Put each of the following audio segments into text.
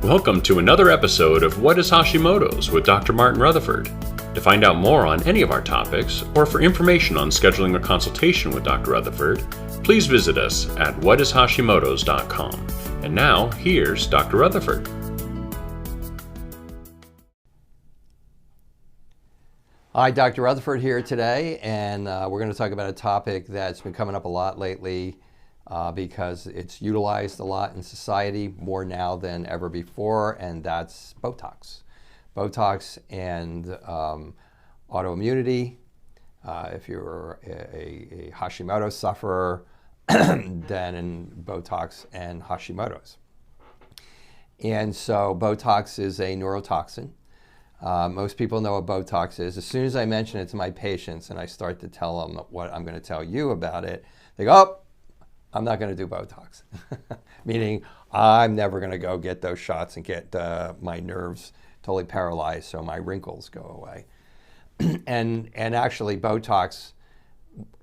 Welcome to another episode of What is Hashimoto's with Dr. Martin Rutherford. To find out more on any of our topics, or for information on scheduling a consultation with Dr. Rutherford, please visit us at whatishashimotos.com. And now, here's Dr. Rutherford. Hi, Dr. Rutherford here today, and we're going to talk about a topic that's been coming up a lot lately because it's utilized a lot in society, more now than ever before, and that's Botox. Botox and autoimmunity. If you're a Hashimoto sufferer, then in Botox and Hashimoto's. And so Botox is a neurotoxin. Most people know what Botox is. As soon as I mention it to my patients and I start to tell them what I'm going to tell you about it, they go, oh, I'm not going to do Botox. Meaning I'm never going to go get those shots and get my nerves totally paralyzed so my wrinkles go away. and actually Botox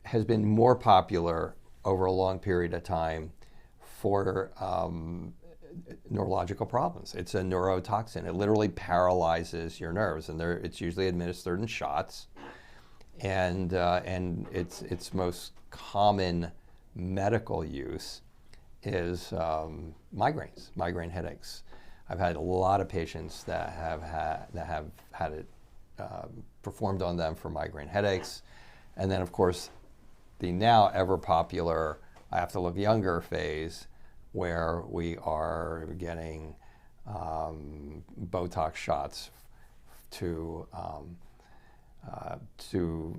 has been more popular over a long period of time for neurological problems. It's a neurotoxin. It literally paralyzes your nerves, and it's usually administered in shots. And its most common medical use is migraine headaches. I've had a lot of patients that have had it performed on them for migraine headaches, and then of course the now ever popular I have to look younger phase, where we are getting Botox shots to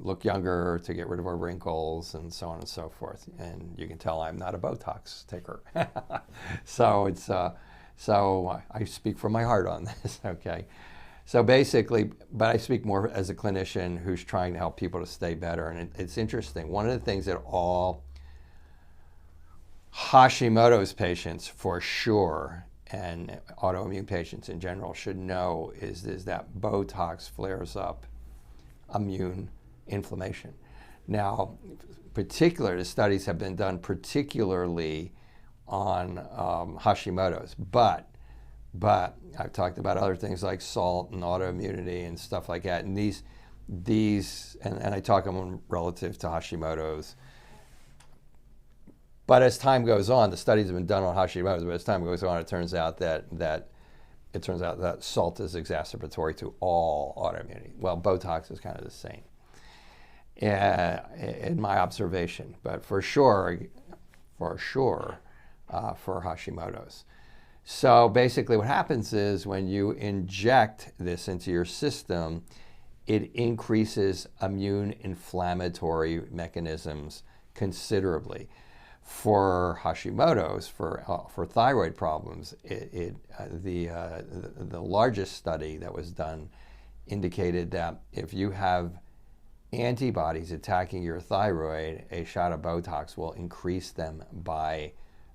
look younger, to get rid of our wrinkles, and so on and so forth. And you can tell I'm not a Botox taker. So I speak from my heart on this, okay? So basically, but I speak more as a clinician who's trying to help people to stay better. And it's interesting. One of the things that all Hashimoto's patients for sure, and autoimmune patients in general should know is that Botox flares up immune inflammation. Now, the studies have been done particularly on Hashimoto's, but I've talked about other things like salt and autoimmunity and stuff like that. And these and I talk them relative to Hashimoto's. But as time goes on, the studies have been done on Hashimoto's, but as time goes on, it turns out that salt is exacerbatory to all autoimmunity. Well, Botox is kind of the same, in my observation, but for sure, for Hashimoto's. So basically what happens is when you inject this into your system, it increases immune inflammatory mechanisms considerably. For Hashimoto's, for thyroid problems, the largest study that was done indicated that if you have antibodies attacking your thyroid, a shot of Botox will increase them by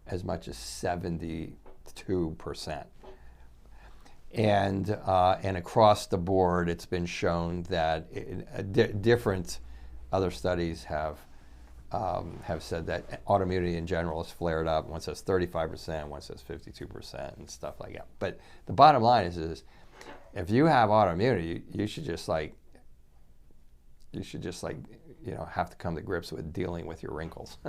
as much as 72%. And across the board, it's been shown that different other studies have said that autoimmunity in general is flared up. One says 35%, one says 52%, and stuff like that. But the bottom line is if you have autoimmunity, you should just have to come to grips with dealing with your wrinkles,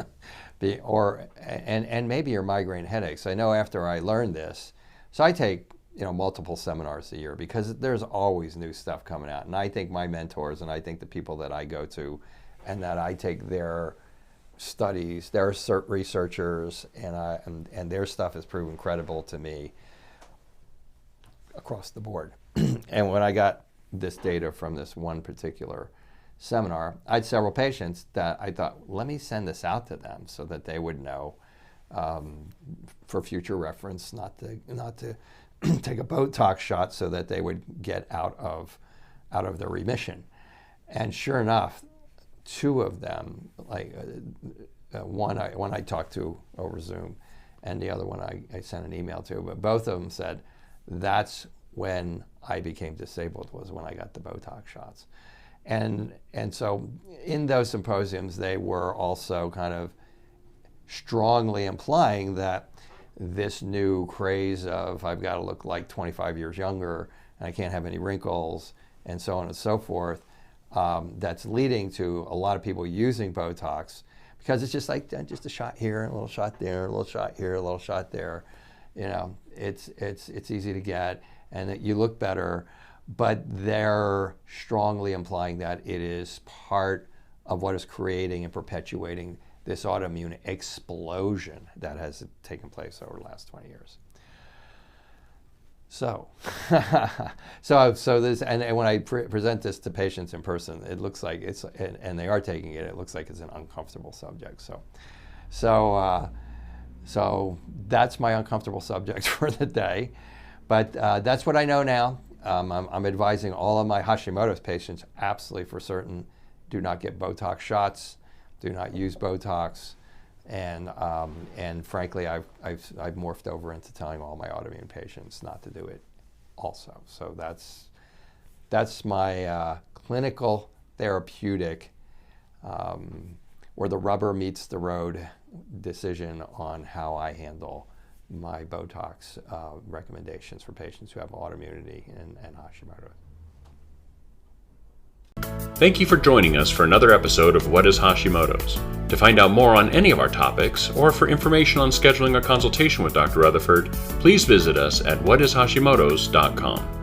and maybe your migraine headaches. I know after I learned this, so I take multiple seminars a year because there's always new stuff coming out, and I think my mentors and I think the people that I go to, and that I take their studies, their researchers, and their stuff has proven credible to me across the board. And when I got this data from this one particular seminar, I had several patients that I thought, let me send this out to them so that they would know, for future reference, not to take a Botox shot, so that they would get out of the remission. And sure enough, two of them, one I talked to over Zoom, and the other one I sent an email to, but both of them said, that's when I became disabled, was when I got the Botox shots. And so in those symposiums, they were also kind of strongly implying that this new craze of I've got to look like 25 years younger and I can't have any wrinkles and so on and so forth, that's leading to a lot of people using Botox because it's just like just a shot here, a little shot there, a little shot here, a little shot there. You know, it's easy to get and that you look better, but they're strongly implying that it is part of what is creating and perpetuating this autoimmune explosion that has taken place over the last 20 years. So, so this, and when I present this to patients in person, it looks like it's, and they are taking it, it looks like it's an uncomfortable subject. So that's my uncomfortable subject for the day. But that's what I know now. I'm advising all of my Hashimoto's patients, absolutely for certain, do not get Botox shots, do not use Botox, and frankly, I've morphed over into telling all my autoimmune patients not to do it also. So that's my clinical therapeutic, where the rubber meets the road decision on how I handle my Botox recommendations for patients who have autoimmunity and Hashimoto. Thank you for joining us for another episode of What is Hashimoto's? To find out more on any of our topics, or for information on scheduling a consultation with Dr. Rutherford, please visit us at whatishashimotos.com.